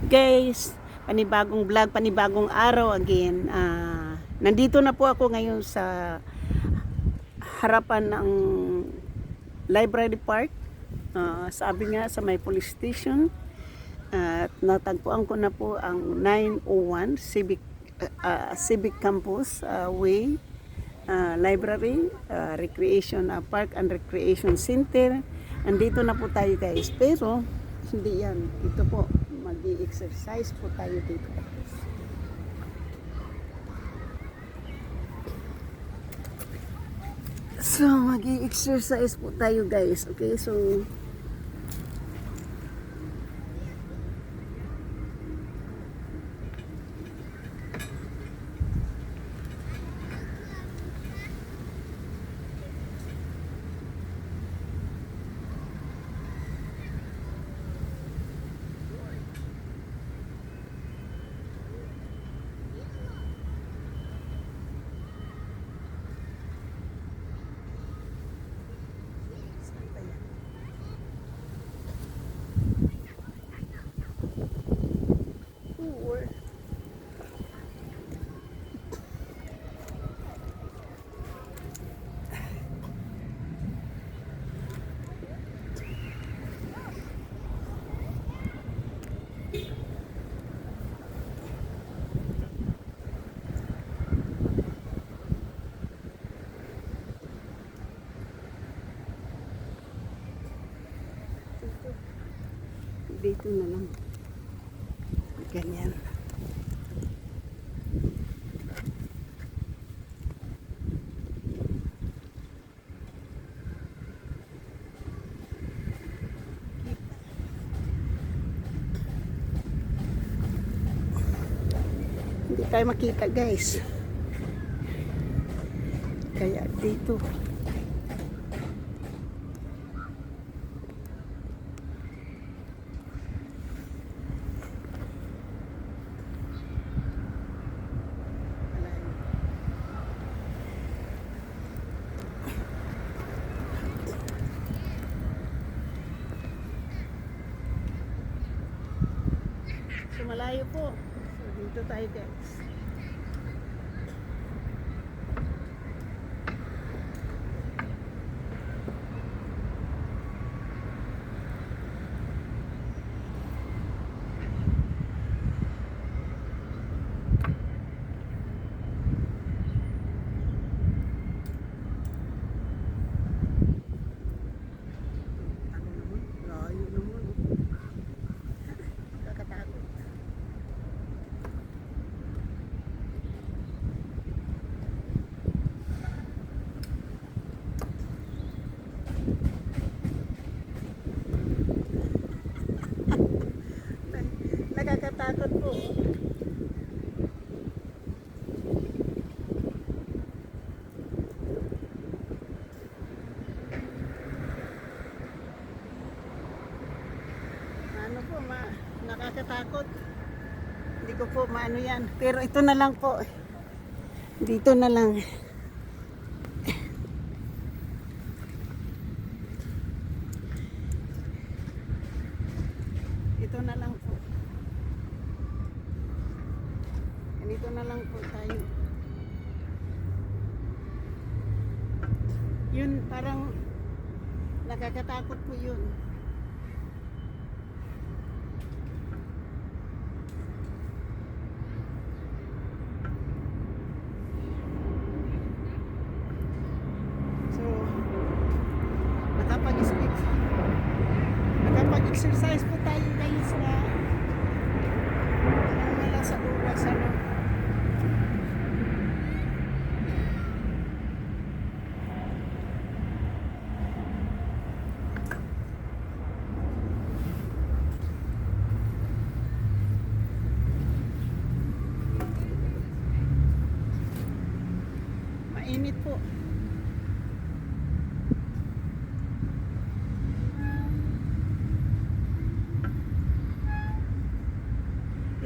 Guys, panibagong vlog, panibagong araw again. Nandito na po ako ngayon sa harapan ng Library Park. Sabi nga sa may police station. At natagpuan ko na po ang 901 Civic Campus Way Library, Recreation Park and Recreation Center. Andito na po tayo guys. Pero hindi yan. Ito po, mag-i-exercise po tayo dito. So, mag-i-exercise po tayo guys. Okay, so dito na lang. Ganyan. Hindi tayo makita guys. Kaya dito. So malayo po. So dito tayo guys. Layo naman. Kakatakot. Nakakatakot po. Ano po, nakakatakot. Hindi ko po maano yan. Pero ito na lang po. Dito na lang. Ito na lang po. Ganito na lang po tayo. Yun, parang nakakatakot po yun. So, nakapag-exercise po tayo guys na wala sa luwas ano. Mainit po.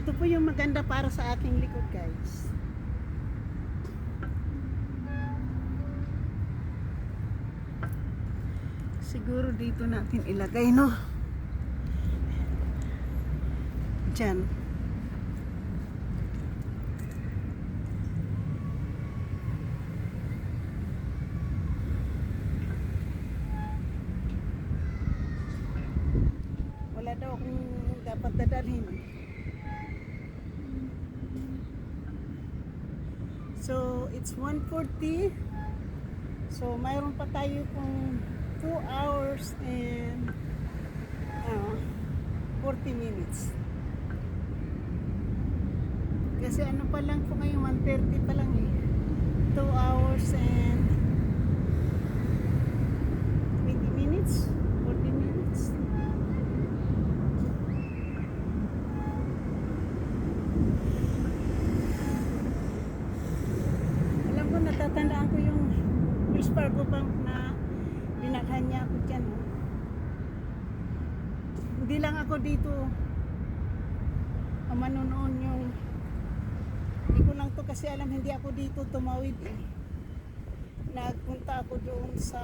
Ito po yung maganda para sa aking likod guys. Siguro dito natin ilagay no. dyan. Wala daw akong dapat dadalhin. So, it's 1:40. So, mayroon pa tayo kung 2 hours and 40 minutes. Kasi ano pa lang po ngayon, 1:30 pa lang eh. 2 hours and 20 minutes, 40 minutes. Alam ko, natatandaan ko yung Wells Fargo Bank na dinaghan niya ako dyan. Oh. Hindi lang ako dito manonoon yung hindi ko lang to kasi alam, hindi ako dito tumawid eh. Nagpunta ako doon sa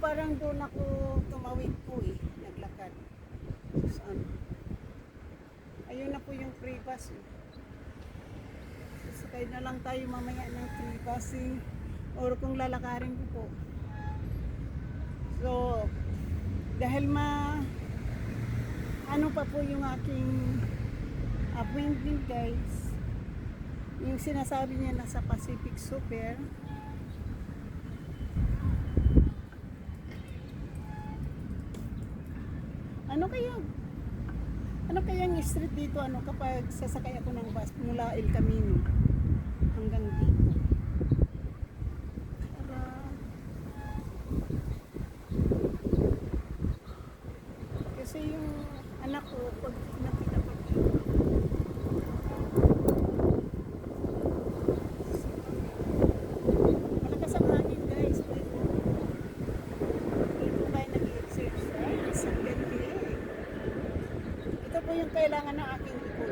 parang doon ako tumawid po eh, naglakad. Saan? Ayun na po yung free bus eh. Sakay na lang tayo mamaya ng free busing or kung lalakarin ko po. So, dahil ano pa po yung aking appointment guys, yung sinasabi niya nasa Pacific Super. Ano kaya yung street dito kapag sasakay ako ng bus mula El Camino hanggang dito? Kasi yung anak ko pag nakita ko malakas ang hangin guys, pero dito tayo nag-exercise ang ganda eh. Ito po yung kailangan ng aking likod.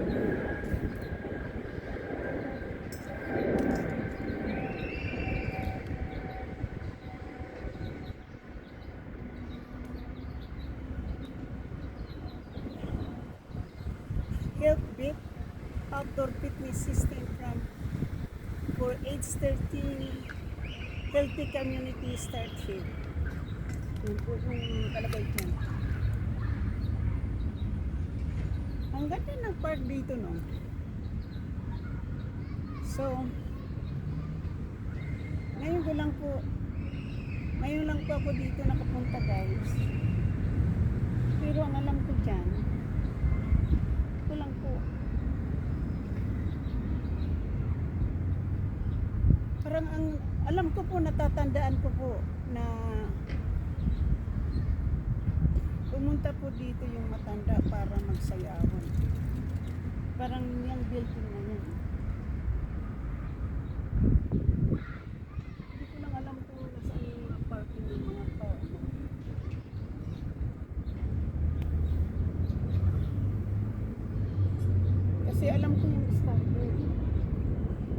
Healthbit outdoor fitness system for age 13 healthy community start here. Yun po yung kalagay dyan. Ang ganda ng park dito no. So ngayon lang po ako dito nakapunta guys. Pero ang alam ko dyan, ito lang po. Parang alam ko po, natatandaan ko po na pumunta po dito yung matanda para magsayawan. Parang yung building na yun. Hindi ko lang alam kung nasaan yung parking ng mga tao. Kasi alam ko yung Starbird.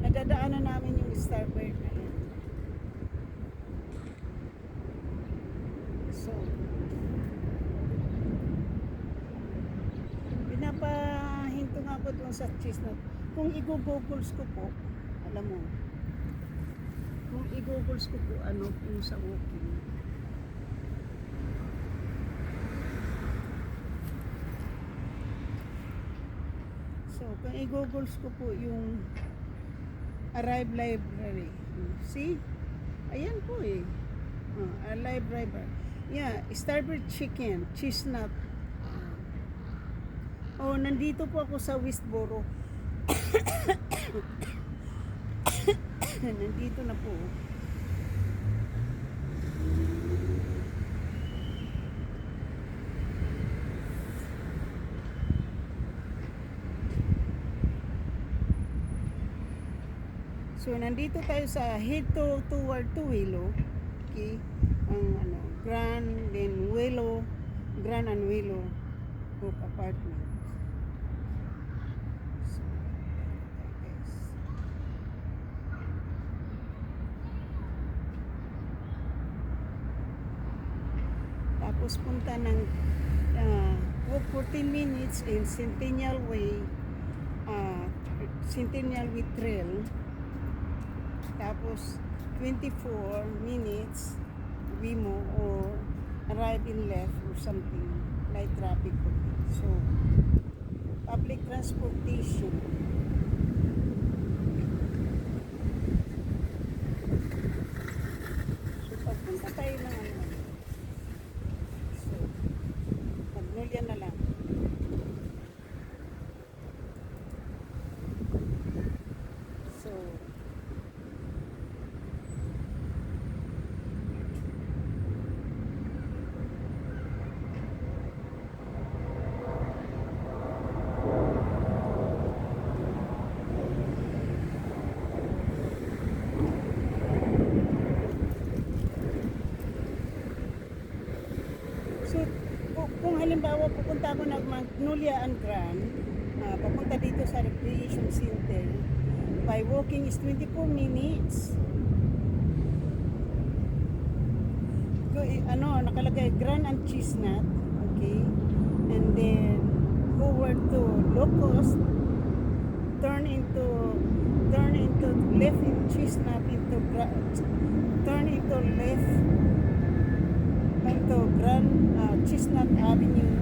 Nadadaanan namin yung Starbird na yun. So, pinapahinto nga ako doon sa Chestnut. Kung i-googles ko po, alam mo, kung i-googles ko po, yung sa walking. So, kung i-googles ko po yung Arrive Library. See? Ayan po eh. Arrive Library. Yeah, Starbird Chicken, Chestnut. Nandito po ako sa Westboro. Nandito na po. So, nandito tayo sa head toward to Willow. Okay? Ang Grand and Willow Hook Apartment. So, guys. Tapos punta ng 14 minutes in Centennial Way Trail. Tapos 24 minutes Wimo or arrive in left or something, light traffic po. So public transportation. So pagpunta tayo ng ano, so Magnolia na lang. So kung halimbawa pupunta ako ng Magnolia and Grand, papunta dito sa Recreation Center, by walking is 24 minutes. Nakalagay Grand and Chestnut, okay? And then forward to Locust, turn into left in Chestnut, turn into left into Chestnut Avenue,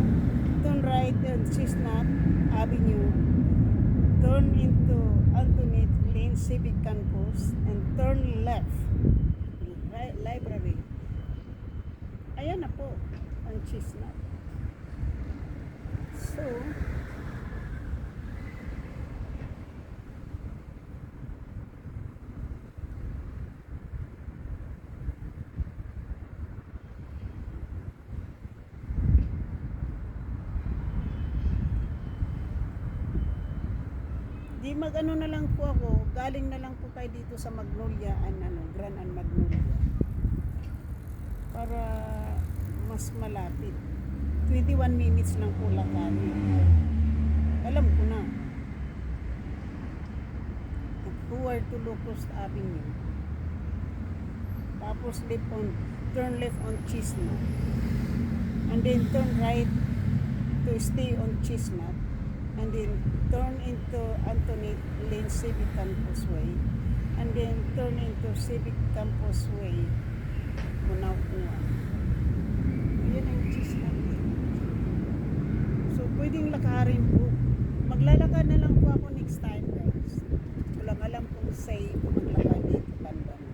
turn right on Chestnut Avenue, turn into Antoinette Lane Civic Campus, and turn left, library. Ayan na po ang Chestnut. So di mag-ano na lang po ako, galing na lang po tayo dito sa Magnolia and Grand and Magnolia para mas malapit. 21 minutes lang po lakarin. Alam ko na. Forward to Locust Avenue, tapos turn left on Chestnut, and then turn right to stay on Chestnut, and then turn into Antoinette Lane Civic Campus Way, and then turn into Civic Campus Way, Munaw-Una. Ayan ang Chestnut. So pwedeng lakarin po. Maglalakad na lang po ako next time, guys. Walang alam kung safe maglakad dito banda na.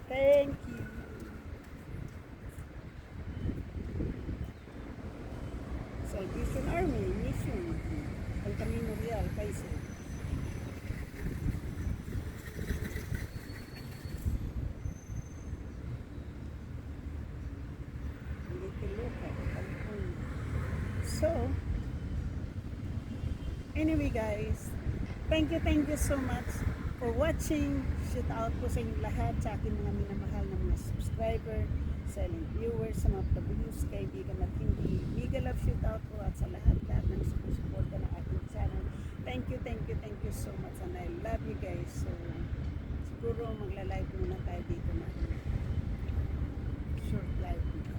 Thank you. Salvation Army, Mission, El Camino Real, Kaiser. So, anyway guys, thank you so much for watching. Shout out po sa inyong lahat, sa aking mga minamahal na mga subscriber, silent viewers, sa mga pabuyos, kaibigan at hindi. Mega love shout out po at sa lahat ng sumusuporta ng aking channel. Thank you so much and I love you guys. So, siguro magla-live muna tayo dito na short live dito.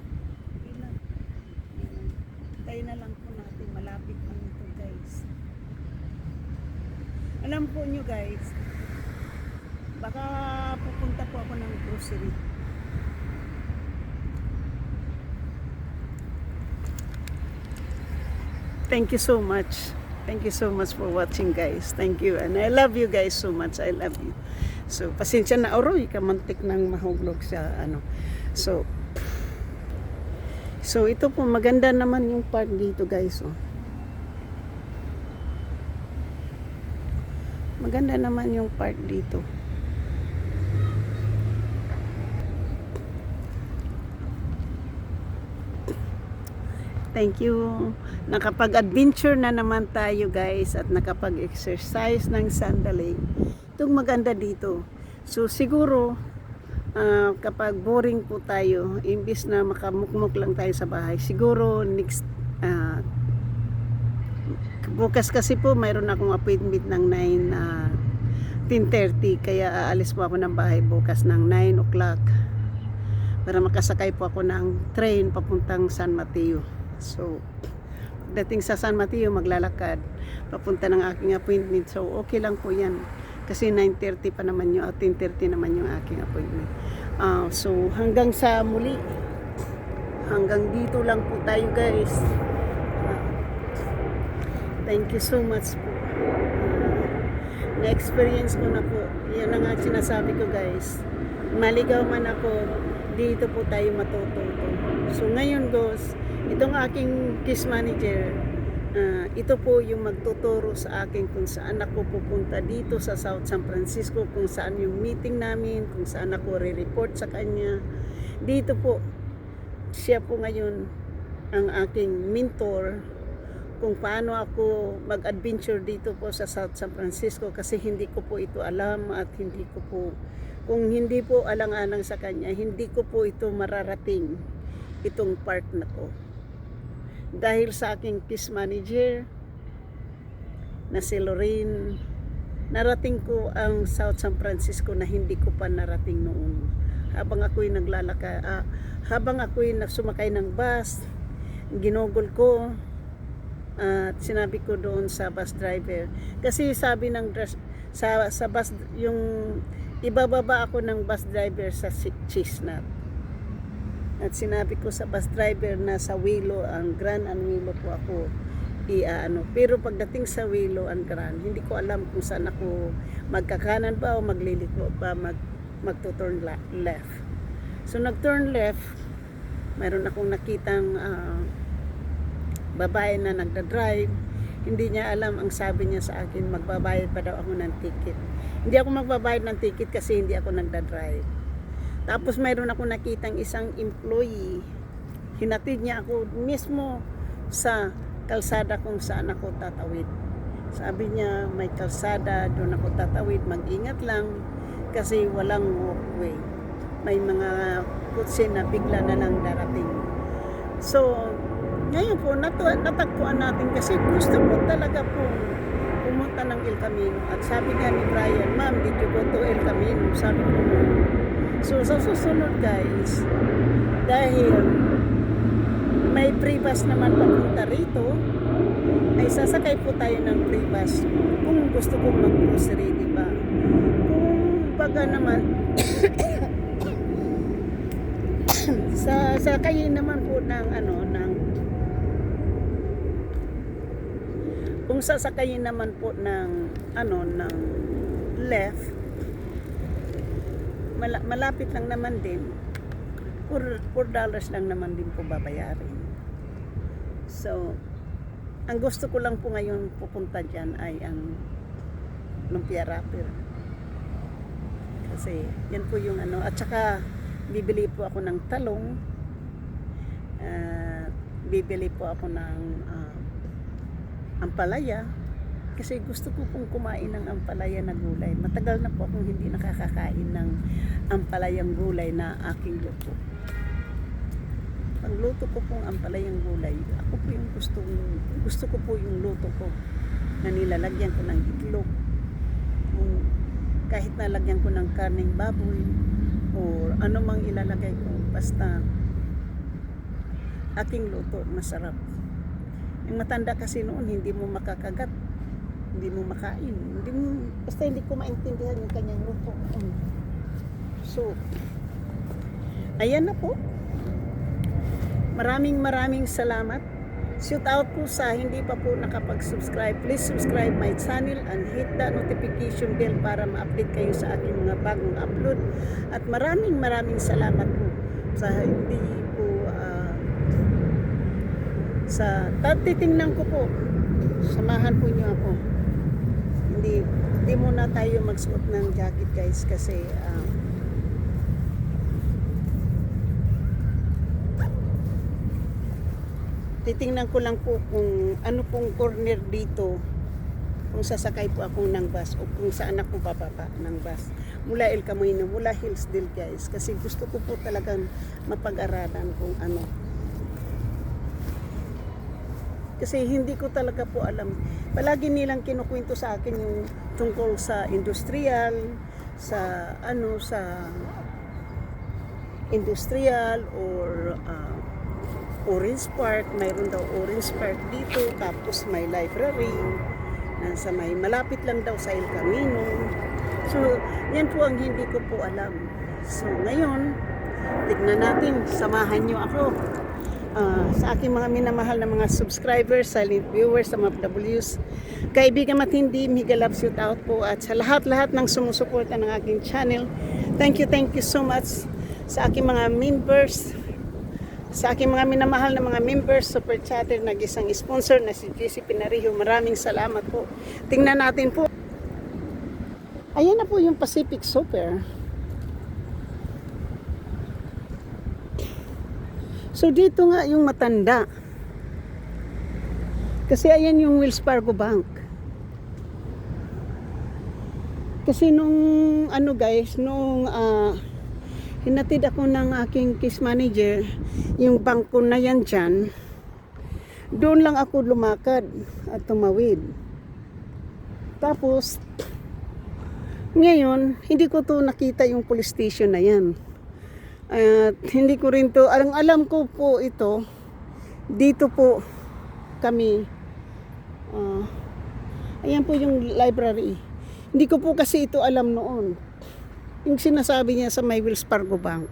Tayo na lang po natin, malapit lang ito guys. Alam po nyo guys, baka pupunta po ako ng grocery. Thank you so much. Thank you so much for watching guys. Thank you. And I love you guys so much. I love you. So, pasensya na oroy, kamantik ng mahuglog sa ano. So ito po, maganda naman yung part dito guys. Oh. Maganda naman yung part dito. Thank you. Nakapag-adventure na naman tayo guys at nakapag-exercise ng sandaling. Itong maganda dito. So siguro kapag boring po tayo, imbis na makamukmuk lang tayo sa bahay, siguro next bukas kasi po mayroon akong appointment ng 10:30, kaya aalis po ako ng bahay bukas ng 9 o'clock para makasakay po ako ng train papuntang San Mateo. So, pagdating sa San Mateo, maglalakad papunta ng aking appointment. So, okay lang po yan. Kasi 9:30 pa naman yung, 10:30 naman yung aking appointment. So, hanggang sa muli. Hanggang dito lang po tayo, guys. Thank you so much po. Na-experience ko na po. Yan ang nga sinasabi ko, guys. Maligaw man ako, dito po tayo matututo. So ngayon, guys, itong aking case manager, ito po yung magtuturo sa akin kung saan ako pupunta dito sa South San Francisco, kung saan yung meeting namin, kung saan ako re-report sa kanya. Dito po, siya po ngayon ang aking mentor kung paano ako mag-adventure dito po sa South San Francisco, kasi hindi ko po ito alam at hindi ko po, kung hindi po alang-alang sa kanya, hindi ko po ito mararating, itong part na to. Dahil sa aking case manager na si Lorraine, narating ko ang South San Francisco na hindi ko pa narating noon. Habang ako'y naglalakad, habang ako'y sumakay ng bus, ginugol ko at sinabi ko doon sa bus driver, kasi sabi ng sa bus, yung ibababa ako ng bus driver sa Chestnut, at sinabi ko sa bus driver na sa Willow and Grand and Willow po ako pero pagdating sa Willow and Grand, hindi ko alam kung saan ako magkakanan ba o magliliko ba, magto-turn left. So nag-turn left, mayroon akong nakitang babae na nagda-drive. Hindi niya alam, ang sabi niya sa akin, magbabayad pa daw ako ng ticket. Hindi ako magbabayad ng ticket kasi hindi ako nagda-drive. Tapos mayroon ako nakitang isang employee, hinatid niya ako mismo sa kalsada kung saan ako tatawid. Sabi niya, may kalsada, doon ako tatawid, mag-ingat lang kasi walang walkway. May mga kutsi na bigla na lang darating. So, ngayon po, natagpuan natin kasi gusto ko talaga po pumunta ng El Camino. At sabi nga ni Brian, "Ma'am, did you go to El Camino?" Sabi ko, "No." So, sa susunod, guys, dahil may free bus naman papunta rito, ay sasakay po tayo ng free bus kung gusto kong mag-grocery, diba? Kung baga naman, sakayin naman po ng kung sasakayin naman po ng ng left, malapit lang naman din, $4 lang naman din po babayarin. So ang gusto ko lang po ngayon pupunta dyan ay ang Lumpia Rapper, kasi yan po yung at saka bibili po ako ng talong, bibili po ako ng ampalaya, kasi gusto ko pong kumain ng ampalaya na gulay. Matagal na po akong hindi nakakakain ng ampalayang gulay na aking luto. Pagluto ko pong ampalayang gulay, ako po yung gusto ko po yung luto ko na nilalagyan ko ng itlog, kahit nalagyan ko ng karneng baboy o ano mang ilalagay ko, basta aking luto masarap. Yung matanda kasi noon, hindi mo makakagat, hindi mo makain, basta hindi ko maintindihan yung kanyang luto. So ayan na po, maraming salamat. Shout out po sa hindi pa po nakapag-subscribe, please subscribe my channel and hit the notification bell para ma-update kayo sa aking mga bagong upload. At maraming salamat po sa hindi po sa titingnan ko po, samahan po niyo ako. Hindi muna tayo magsuot ng jacket, guys, kasi titingnan ko lang po kung ano pong corner dito, kung sasakay po ako ng bus o kung saan ako bababa ng bus mula El Camino, mula Hillsdale, guys, kasi gusto ko po talagang mapag-aralan kung ano, kasi hindi ko talaga po alam. Palagi nilang kinukwento sa akin yung tungkol sa industrial, sa industrial or Orange Park. Mayroon daw Orange Park dito, tapos may library nasa may malapit lang daw sa El Camino. So yan po ang hindi ko po alam. So ngayon tignan natin, samahan nyo ako sa aking mga minamahal na mga subscribers, silent viewers, sa mga W's, kaibigan matindi, mega love shout out po, at sa lahat-lahat ng sumusuporta ng aking channel. Thank you so much sa aking mga members, sa aking mga minamahal na mga members, super chatter, nag-isang sponsor na si JC Pinariho. Maraming salamat po. Tingnan natin po. Ayan na po yung Pacific Super. So dito nga yung matanda. Kasi ayan yung Wells Fargo Bank. Kasi nung guys, nung hinatid ako ng aking case manager, yung bangko na yan dyan, doon lang ako lumakad at tumawid. Tapos, ngayon, hindi ko to nakita yung police station na yan. At hindi ko rin to, alam ko po ito, dito po kami, ayan po yung library. Hindi ko po kasi ito alam noon, yung sinasabi niya sa may Wells Fargo Bank.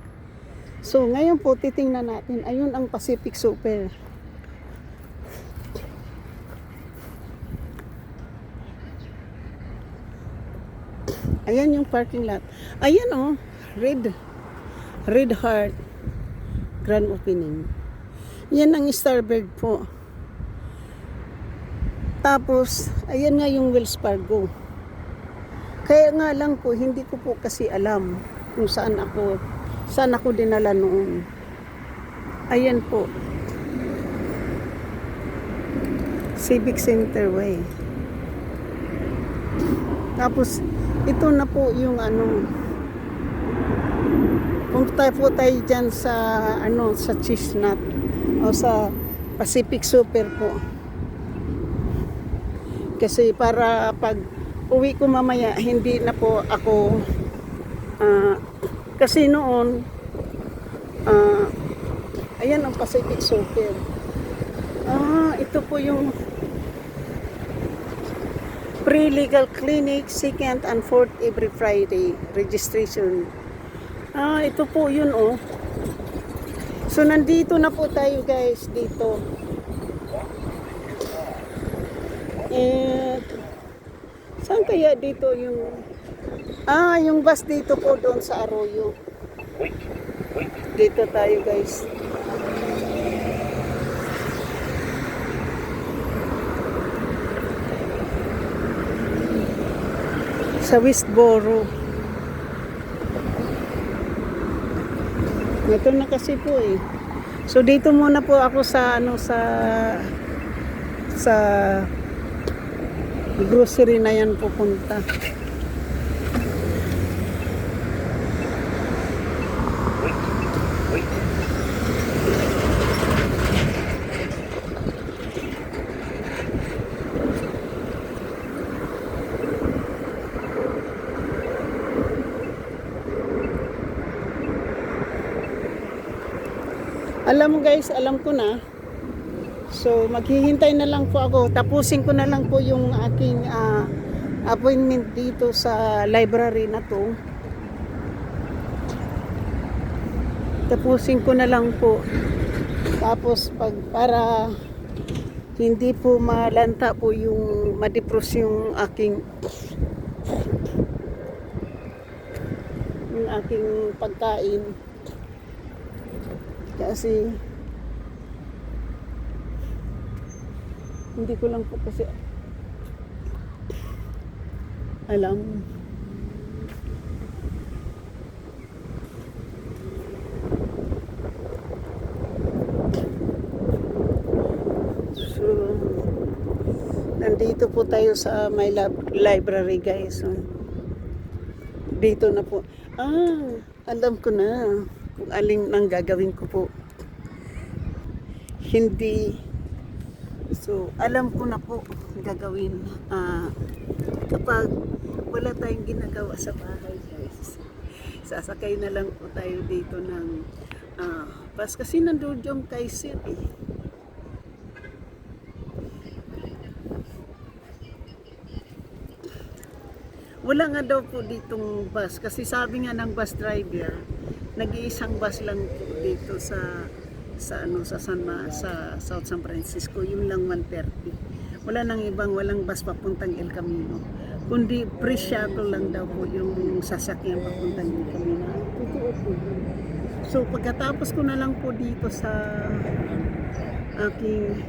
So ngayon po titingnan natin, ayun ang Pacific Super. Ayan yung parking lot. Ayan oh, Red Heart grand opening. Yan ang Starberg po. Tapos ayan nga yung Wells Fargo. Kaya nga lang po, hindi ko po kasi alam kung saan ako dinala noon. Ayan po, Civic Center Way. Tapos ito na po yung punta po tayo dyan sa sa Chestnut o sa Pacific Super po. Kasi para pag uwi ko mamaya, hindi na po ako kasi noon ayan ang Pacific Super. Ito po yung pre-legal clinic, second and fourth every Friday registration. Ito po yun oh. So nandito na po tayo guys dito. Saan kaya dito yung yung bus dito po doon sa Arroyo. Dito tayo guys. Sa Westboro. Ito na kasi po eh. So dito muna po ako sa sa grocery na yan pupunta. Alam mo guys, alam ko na. So maghihintay na lang po ako. Tapusin ko na lang po yung aking appointment dito sa library na to. Tapusin ko na lang po. Tapos para hindi po malanta po yung madipros yung aking pagkain. Kasi hindi ko lang po kasi alam. So nandito po tayo sa my library guys. So, dito na po. Alam ko na kung alin ang gagawin ko po. Hindi. So, alam ko na po gagawin kapag wala tayong ginagawa sa bahay, guys. Sasakay na lang po tayo dito ng bus kasi nandun yung Kaiser eh. Wala nga daw po ditong bus kasi sabi nga ng bus driver, nag-iisang bus lang po dito sa South San Francisco, yung lang 130. Wala nang ibang, walang bus papuntang El Camino. Kundi free shuttle lang daw po yung sasakyan papuntang El Camino. Totoo po. So pagkatapos ko na lang po dito sa aking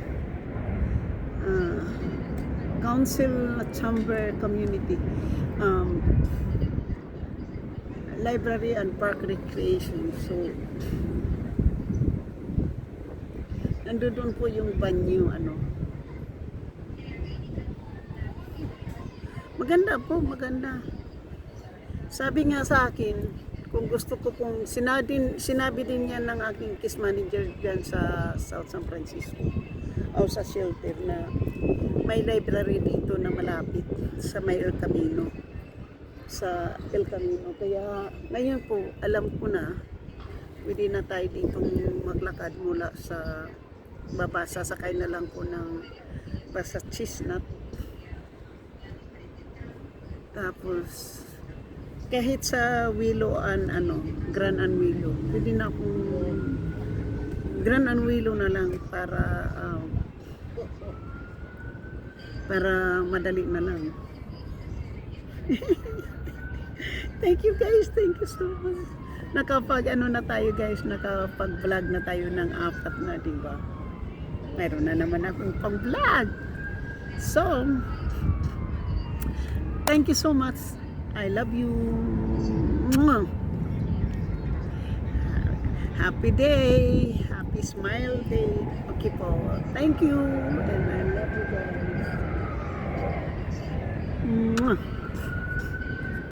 council chamber community, library and park recreation. So nandoon po yung banyo, maganda po, maganda. Sabi nga sa akin, kung gusto ko pong, sinabi din yan ng aking case manager dyan sa South San Francisco o sa shelter na may library dito na malapit sa may El Camino, sa El Camino. Kaya ngayon po, alam ko na, pwede na tayo ditong maglakad mula sa baba, sasakay na lang po ng basta Chestnut. Tapos kahit sa Willow and Grand and Willow, pwede na akong Grand and Willow na lang para madali na lang. Thank you guys, thank you so much. Na tayo guys, nakapag-vlog na tayo ng 4 na, diba? Meron na naman akong pang-vlog. So, thank you so much. I love you. Mwah. Happy day. Happy smile day. Okay po. Thank you. And I love you guys. Mwah.